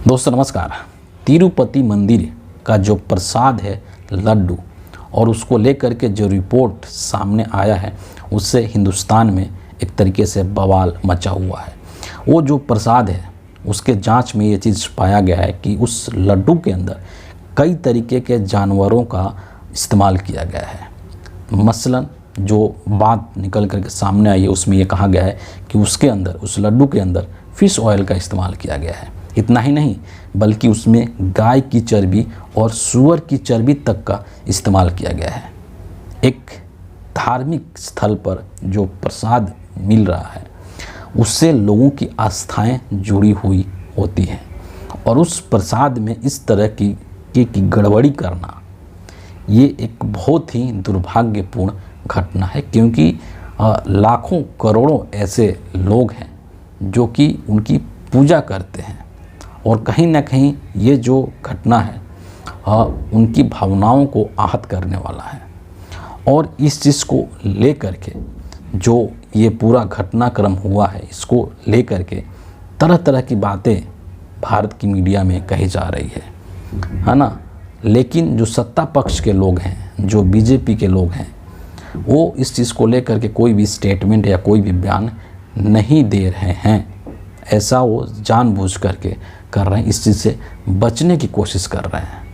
दोस्तों नमस्कार। तिरुपति मंदिर का जो प्रसाद है लड्डू, और उसको लेकर के जो रिपोर्ट सामने आया है उससे हिंदुस्तान में एक तरीके से बवाल मचा हुआ है। वो जो प्रसाद है उसके जांच में ये चीज़ पाया गया है कि उस लड्डू के अंदर कई तरीके के जानवरों का इस्तेमाल किया गया है। मसलन जो बात निकल करके सामने आई है उसमें ये कहा गया है कि उसके अंदर, उस लड्डू के अंदर फ़िश ऑयल का इस्तेमाल किया गया है। इतना ही नहीं बल्कि उसमें गाय की चर्बी और सूअर की चर्बी तक का इस्तेमाल किया गया है। एक धार्मिक स्थल पर जो प्रसाद मिल रहा है उससे लोगों की आस्थाएं जुड़ी हुई होती हैं, और उस प्रसाद में इस तरह की गड़बड़ी करना ये एक बहुत ही दुर्भाग्यपूर्ण घटना है, क्योंकि लाखों करोड़ों ऐसे लोग हैं जो कि उनकी पूजा करते हैं, और कहीं ना कहीं ये जो घटना है उनकी भावनाओं को आहत करने वाला है। और इस चीज़ को लेकर के जो ये पूरा घटनाक्रम हुआ है इसको लेकर के तरह तरह की बातें भारत की मीडिया में कही जा रही है ना। लेकिन जो सत्ता पक्ष के लोग हैं, जो बीजेपी के लोग हैं, वो इस चीज़ को लेकर के कोई भी स्टेटमेंट या कोई भी बयान नहीं दे रहे हैं। ऐसा वो जानबूझ करके कर रहे हैं, इस चीज़ से बचने की कोशिश कर रहे हैं।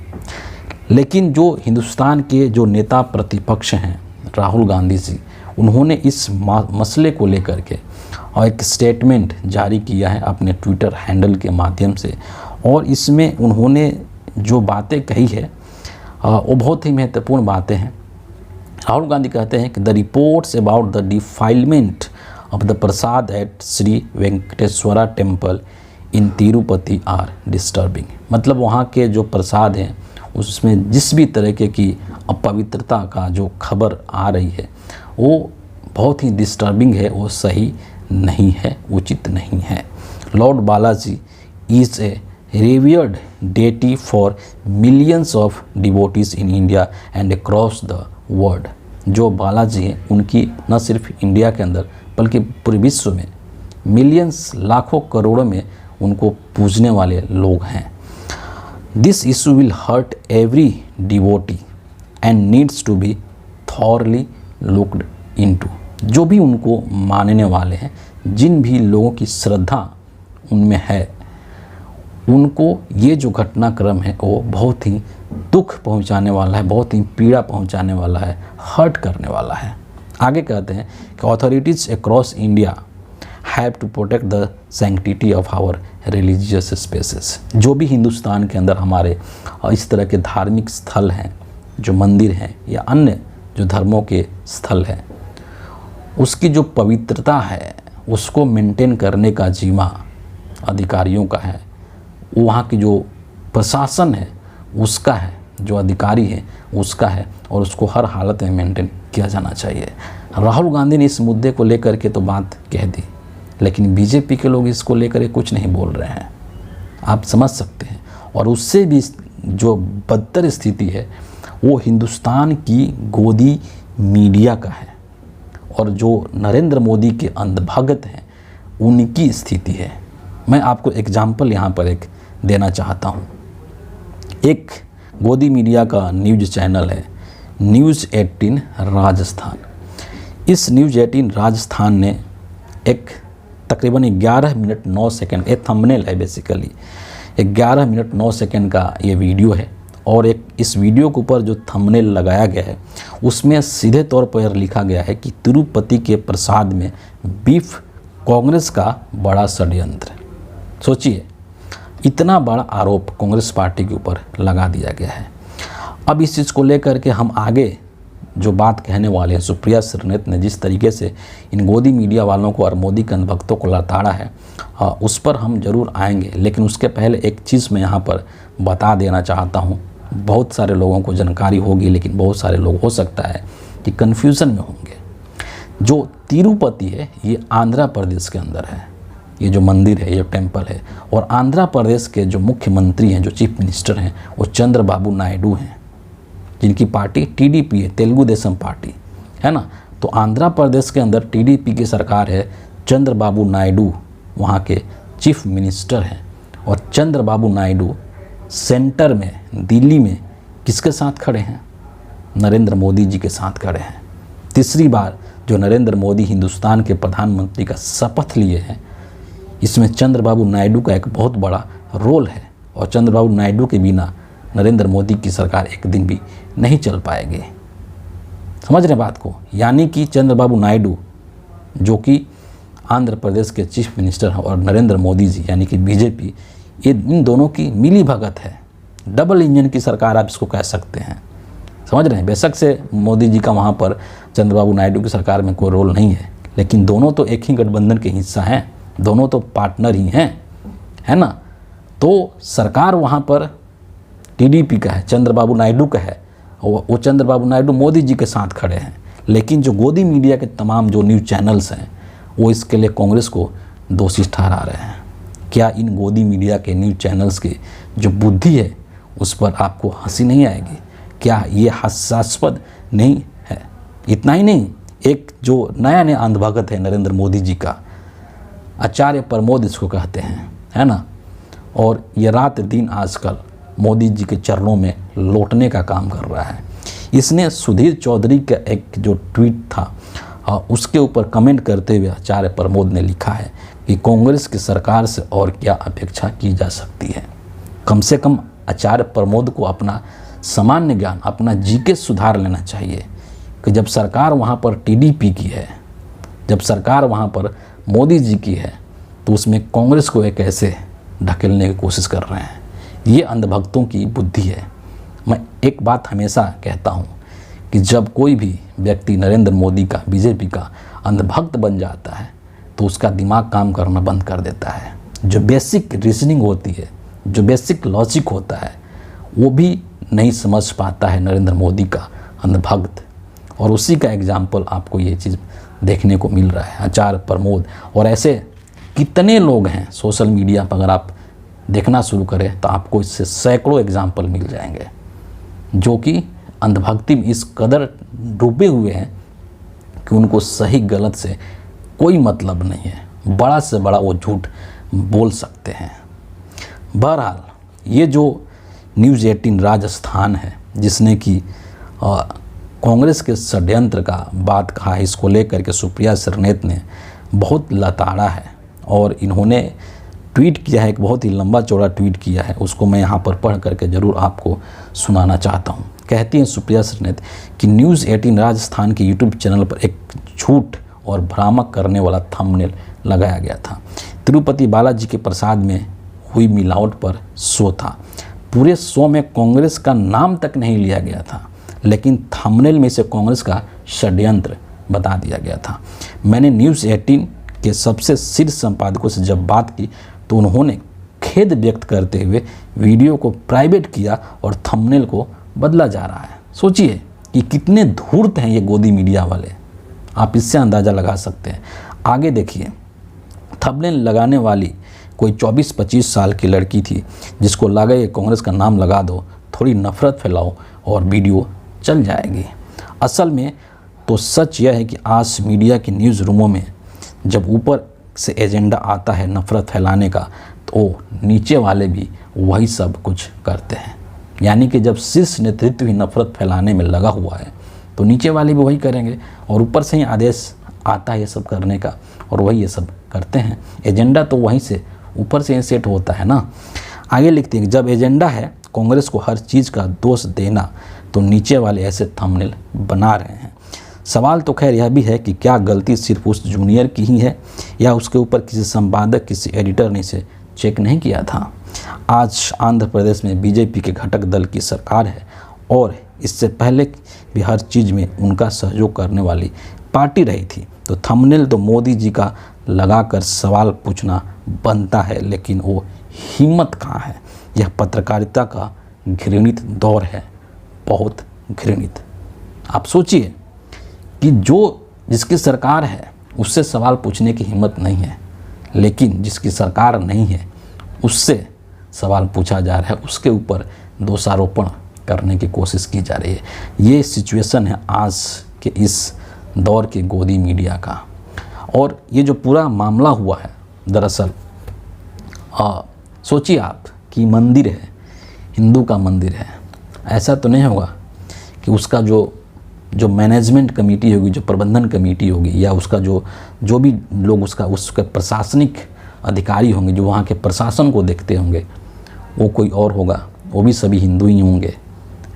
लेकिन जो हिंदुस्तान के जो नेता प्रतिपक्ष हैं राहुल गांधी जी, उन्होंने इस मसले को लेकर के एक स्टेटमेंट जारी किया है अपने ट्विटर हैंडल के माध्यम से, और इसमें उन्होंने जो बातें कही है वो बहुत ही महत्वपूर्ण बातें हैं। राहुल गांधी कहते हैं कि the reports about the defilement of the prasad at Sri Venkateswara Temple in Tirupati are disturbing। मतलब वहाँ के जो प्रसाद हैं उसमें जिस भी तरीके की अपवित्रता का जो खबर आ रही है वो बहुत ही डिस्टर्बिंग है, वो सही नहीं है, उचित नहीं है। Lord Balaji is a revered deity for millions of devotees in India and across the world। जो बालाजी हैं उनकी न सिर्फ इंडिया के अंदर बल्कि पूरे विश्व में मिलियंस, लाखों करोड़ों में उनको पूजने वाले लोग हैं। This issue will hurt every devotee and needs to be thoroughly looked into. जो भी उनको मानने वाले हैं, जिन भी लोगों की श्रद्धा उनमें है, उनको ये जो घटनाक्रम है वो बहुत ही दुख पहुंचाने वाला है, बहुत ही पीड़ा पहुंचाने वाला है, हर्ट करने वाला है। आगे कहते हैं कि authorities across India have to protect the sanctity of our religious spaces. जो भी हिंदुस्तान के अंदर हमारे इस तरह के धार्मिक स्थल हैं, जो मंदिर हैं या अन्य जो धर्मों के स्थल हैं, उसकी जो पवित्रता है उसको मेंटेन करने का जिम्मा अधिकारियों का है, वहाँ की जो प्रशासन है उसका है, जो अधिकारी है उसका है, और उसको हर हालत में मेंटेन किया जाना चाहिए। राहुल गांधी ने इस मुद्दे को लेकर के तो बात कह दी, लेकिन बीजेपी के लोग इसको लेकर के कुछ नहीं बोल रहे हैं, आप समझ सकते हैं। और उससे भी जो बदतर स्थिति है वो हिंदुस्तान की गोदी मीडिया का है, और जो नरेंद्र मोदी के अंधभक्त हैं उनकी स्थिति है। मैं आपको एग्जाम्पल यहाँ पर एक देना चाहता हूँ। एक गोदी मीडिया का न्यूज़ चैनल है न्यूज़ 18 राजस्थान। इस न्यूज़ 18 राजस्थान ने एक तकरीबन 11 मिनट 9 सेकंड, एक थंबनेल है बेसिकली, 11 मिनट 9 सेकंड का ये वीडियो है, और एक इस वीडियो के ऊपर जो थंबनेल लगाया गया है उसमें सीधे तौर पर लिखा गया है कि तिरुपति के प्रसाद में बीफ कांग्रेस का बड़ा षड्यंत्र। सोचिए, इतना बड़ा आरोप कांग्रेस पार्टी के ऊपर लगा दिया गया है। अब इस चीज़ को लेकर के हम आगे जो बात कहने वाले हैं, सुप्रिया श्रीनेत ने जिस तरीके से इन गोदी मीडिया वालों को और मोदी के भक्तों को लताड़ा है उस पर हम ज़रूर आएंगे। लेकिन उसके पहले एक चीज़ मैं यहाँ पर बता देना चाहता हूँ। बहुत सारे लोगों को जानकारी होगी, लेकिन बहुत सारे लोग हो सकता है कि कन्फ्यूज़न में होंगे। जो तिरुपति है ये आंध्र प्रदेश के अंदर है, ये जो मंदिर है, ये टेम्पल है, और आंध्र प्रदेश के जो मुख्यमंत्री हैं, जो चीफ मिनिस्टर हैं, वो चंद्रबाबू नायडू हैं, जिनकी पार्टी टीडीपी है, तेलुगु देशम पार्टी है ना। तो आंध्र प्रदेश के अंदर टीडीपी की सरकार है, चंद्रबाबू नायडू वहाँ के चीफ मिनिस्टर हैं, और चंद्रबाबू नायडू सेंटर में दिल्ली में किसके साथ खड़े हैं? नरेंद्र मोदी जी के साथ खड़े हैं। तीसरी बार जो नरेंद्र मोदी हिंदुस्तान के प्रधानमंत्री का शपथ लिए हैं, इसमें चंद्रबाबू नायडू का एक बहुत बड़ा रोल है और चंद्रबाबू नायडू के बिना नरेंद्र मोदी की सरकार एक दिन भी नहीं चल पाएगी। समझ रहे बात को? यानी कि चंद्रबाबू नायडू जो कि आंध्र प्रदेश के चीफ मिनिस्टर हैं और नरेंद्र मोदी जी यानी कि बीजेपी, ये इन दोनों की मिली भगत है। डबल इंजन की सरकार आप इसको कह सकते हैं। समझ रहे हैं? बेशक से मोदी जी का वहाँ पर चंद्रबाबू नायडू की सरकार में कोई रोल नहीं है, लेकिन दोनों तो एक ही गठबंधन के हिस्सा हैं, दोनों तो पार्टनर ही हैं, है ना। तो सरकार वहाँ पर टीडीपी का है, चंद्रबाबू नायडू का है, वो चंद्रबाबू नायडू मोदी जी के साथ खड़े हैं। लेकिन जो गोदी मीडिया के तमाम जो न्यूज़ चैनल्स हैं वो इसके लिए कांग्रेस को दोषी ठहरा रहे हैं। क्या इन गोदी मीडिया के न्यूज़ चैनल्स की जो बुद्धि है उस पर आपको हंसी नहीं आएगी? क्या ये हास्यास्पद नहीं है? इतना ही नहीं, एक जो नया अंधभगत है नरेंद्र मोदी जी का, आचार्य प्रमोद इसको कहते हैं, है ना, और ये रात दिन आजकल मोदी जी के चरणों में लौटने का काम कर रहा है। इसने सुधीर चौधरी का एक जो ट्वीट था उसके ऊपर कमेंट करते हुए आचार्य प्रमोद ने लिखा है कि कांग्रेस की सरकार से और क्या अपेक्षा की जा सकती है। कम से कम आचार्य प्रमोद को अपना सामान्य ज्ञान, अपना जीके सुधार लेना चाहिए कि जब सरकार वहाँ पर टीडीपी की है, जब सरकार वहाँ पर मोदी जी की है, तो उसमें कांग्रेस को एक ऐसे ढकेलने की कोशिश कर रहे हैं। ये अंधभक्तों की बुद्धि है। मैं एक बात हमेशा कहता हूँ कि जब कोई भी व्यक्ति नरेंद्र मोदी का, बीजेपी का अंधभक्त बन जाता है तो उसका दिमाग काम करना बंद कर देता है। जो बेसिक रीजनिंग होती है, जो बेसिक लॉजिक होता है, वो भी नहीं समझ पाता है नरेंद्र मोदी का अंधभक्त। और उसी का एग्जाम्पल आपको ये चीज़ देखने को मिल रहा है, आचार्य प्रमोद। और ऐसे कितने लोग हैं सोशल मीडिया पर, अगर आप देखना शुरू करें तो आपको इससे सैकड़ों एग्जाम्पल मिल जाएंगे जो कि अंधभक्ति में इस कदर डूबे हुए हैं कि उनको सही गलत से कोई मतलब नहीं है। बड़ा से बड़ा वो झूठ बोल सकते हैं। बहरहाल ये जो न्यूज़ 18 राजस्थान है जिसने कि कांग्रेस के षड्यंत्र का बात कहा है, इसको लेकर के सुप्रिया श्रीनेत ने बहुत लताड़ा है और इन्होंने ट्वीट किया है, एक बहुत ही लंबा चौड़ा ट्वीट किया है। उसको मैं यहाँ पर पढ़ करके ज़रूर आपको सुनाना चाहता हूँ। कहती हैं सुप्रिया श्रीनेत कि न्यूज़ 18 राजस्थान के यूट्यूब चैनल पर एक झूठ और भ्रामक करने वाला थंबनेल लगाया गया था। तिरुपति बालाजी के प्रसाद में हुई मिलावट पर शो था। पूरे शो में कांग्रेस का नाम तक नहीं लिया गया था, लेकिन थंबनेल में से कांग्रेस का षड्यंत्र बता दिया गया था। मैंने न्यूज़ 18 के सबसे शीर्ष संपादकों से जब बात की तो उन्होंने खेद व्यक्त करते हुए वीडियो को प्राइवेट किया और थंबनेल को बदला जा रहा है। सोचिए कि कितने धूर्त हैं ये गोदी मीडिया वाले, आप इससे अंदाज़ा लगा सकते हैं। आगे देखिए, थंबनेल लगाने वाली कोई 24-25 साल की लड़की थी जिसको लगा ये कांग्रेस का नाम लगा दो, थोड़ी नफरत फैलाओ और वीडियो चल जाएगी। असल में तो सच यह है कि आज मीडिया के न्यूज़ रूमों में जब ऊपर से एजेंडा आता है नफ़रत फैलाने का, तो नीचे वाले भी वही सब कुछ करते हैं। यानी कि जब शीर्ष नेतृत्व ही नफ़रत फैलाने में लगा हुआ है तो नीचे वाले भी वही करेंगे और ऊपर से ही आदेश आता है ये सब करने का और वही ये सब करते हैं। एजेंडा तो वहीं से ऊपर से ही सेट होता है ना। आगे लिखते हैं, जब एजेंडा है कांग्रेस को हर चीज़ का दोष देना तो नीचे वाले ऐसे थंबनेल बना रहे हैं। सवाल तो खैर यह भी है कि क्या गलती सिर्फ उस जूनियर की ही है या उसके ऊपर किसी संपादक, किसी एडिटर ने इसे चेक नहीं किया था। आज आंध्र प्रदेश में बीजेपी के घटक दल की सरकार है और इससे पहले भी हर चीज़ में उनका सहयोग करने वाली पार्टी रही थी। तो थंबनेल तो मोदी जी का लगाकर सवाल पूछना बनता है, लेकिन वो हिम्मत कहाँ है। यह पत्रकारिता का घृणित दौर है, बहुत घृणित। आप सोचिए कि जिसकी सरकार है उससे सवाल पूछने की हिम्मत नहीं है, लेकिन जिसकी सरकार नहीं है उससे सवाल पूछा जा रहा है, उसके ऊपर दोषारोपण करने की कोशिश की जा रही है। ये सिचुएशन है आज के इस दौर के गोदी मीडिया का। और ये जो पूरा मामला हुआ है, दरअसल सोचिए आप कि मंदिर है, हिंदू का मंदिर है, ऐसा तो नहीं होगा कि उसका जो मैनेजमेंट कमेटी होगी, जो प्रबंधन कमेटी होगी, या उसका जो भी लोग उसके प्रशासनिक अधिकारी होंगे, जो वहाँ के प्रशासन को देखते होंगे, वो कोई और होगा, वो भी सभी हिंदू ही होंगे,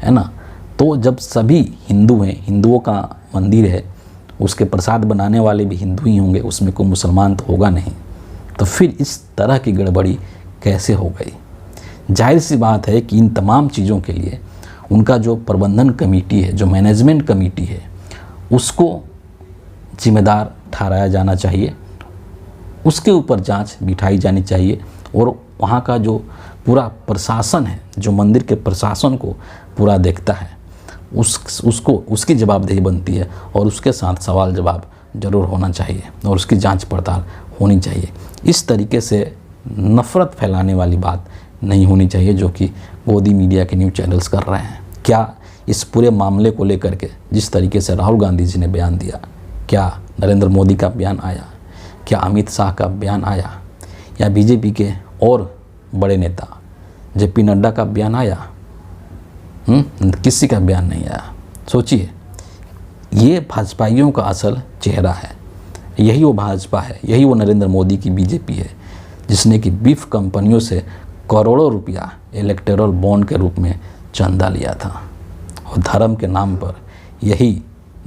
है ना। तो जब सभी हिंदू हैं, हिंदुओं का मंदिर है, उसके प्रसाद बनाने वाले भी हिंदू ही होंगे, उसमें कोई मुसलमान तो होगा नहीं, तो फिर इस तरह की गड़बड़ी कैसे हो गई। जाहिर सी बात है कि इन तमाम चीज़ों के लिए उनका जो प्रबंधन कमेटी है, जो मैनेजमेंट कमेटी है, उसको जिम्मेदार ठहराया जाना चाहिए, उसके ऊपर जांच बिठाई जानी चाहिए, और वहाँ का जो पूरा प्रशासन है, जो मंदिर के प्रशासन को पूरा देखता है, उसको उसकी जवाबदेही बनती है, और उसके साथ सवाल जवाब जरूर होना चाहिए, और उसकी जांच पड़ताल होनी चाहिए। इस तरीके से नफ़रत फैलाने वाली बात नहीं होनी चाहिए जो कि गोदी मीडिया के न्यूज़ चैनल्स कर रहे हैं। क्या इस पूरे मामले को लेकर के जिस तरीके से राहुल गांधी जी ने बयान दिया, क्या नरेंद्र मोदी का बयान आया, क्या अमित शाह का बयान आया, या बीजेपी के और बड़े नेता जेपी नड्डा का बयान आया? किसी का बयान नहीं आया। सोचिए, ये भाजपाइयों का असल चेहरा है, यही वो भाजपा है, यही वो नरेंद्र मोदी की बीजेपी है, जिसने कि बीफ कंपनियों से करोड़ों रुपया इलेक्टोरल बॉन्ड के रूप में चंदा लिया था, और धर्म के नाम पर यही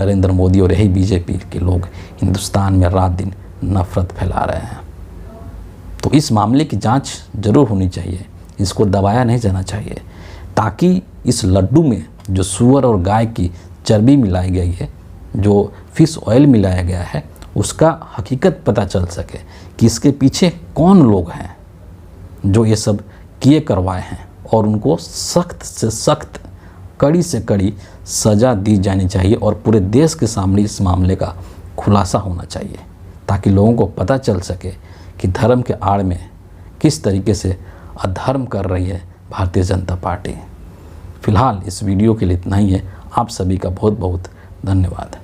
नरेंद्र मोदी और यही बीजेपी के लोग हिंदुस्तान में रात दिन नफ़रत फैला रहे हैं। तो इस मामले की जांच जरूर होनी चाहिए, इसको दबाया नहीं जाना चाहिए, ताकि इस लड्डू में जो सूअर और गाय की चर्बी मिलाई गई है, जो फिश ऑयल मिलाया गया है, उसका हकीकत पता चल सके कि इसके पीछे कौन लोग हैं जो ये सब किए करवाए हैं, और उनको सख्त से सख्त, कड़ी से कड़ी सज़ा दी जानी चाहिए, और पूरे देश के सामने इस मामले का खुलासा होना चाहिए, ताकि लोगों को पता चल सके कि धर्म के आड़ में किस तरीके से अधर्म कर रही है भारतीय जनता पार्टी। फ़िलहाल इस वीडियो के लिए इतना ही है। आप सभी का बहुत बहुत धन्यवाद।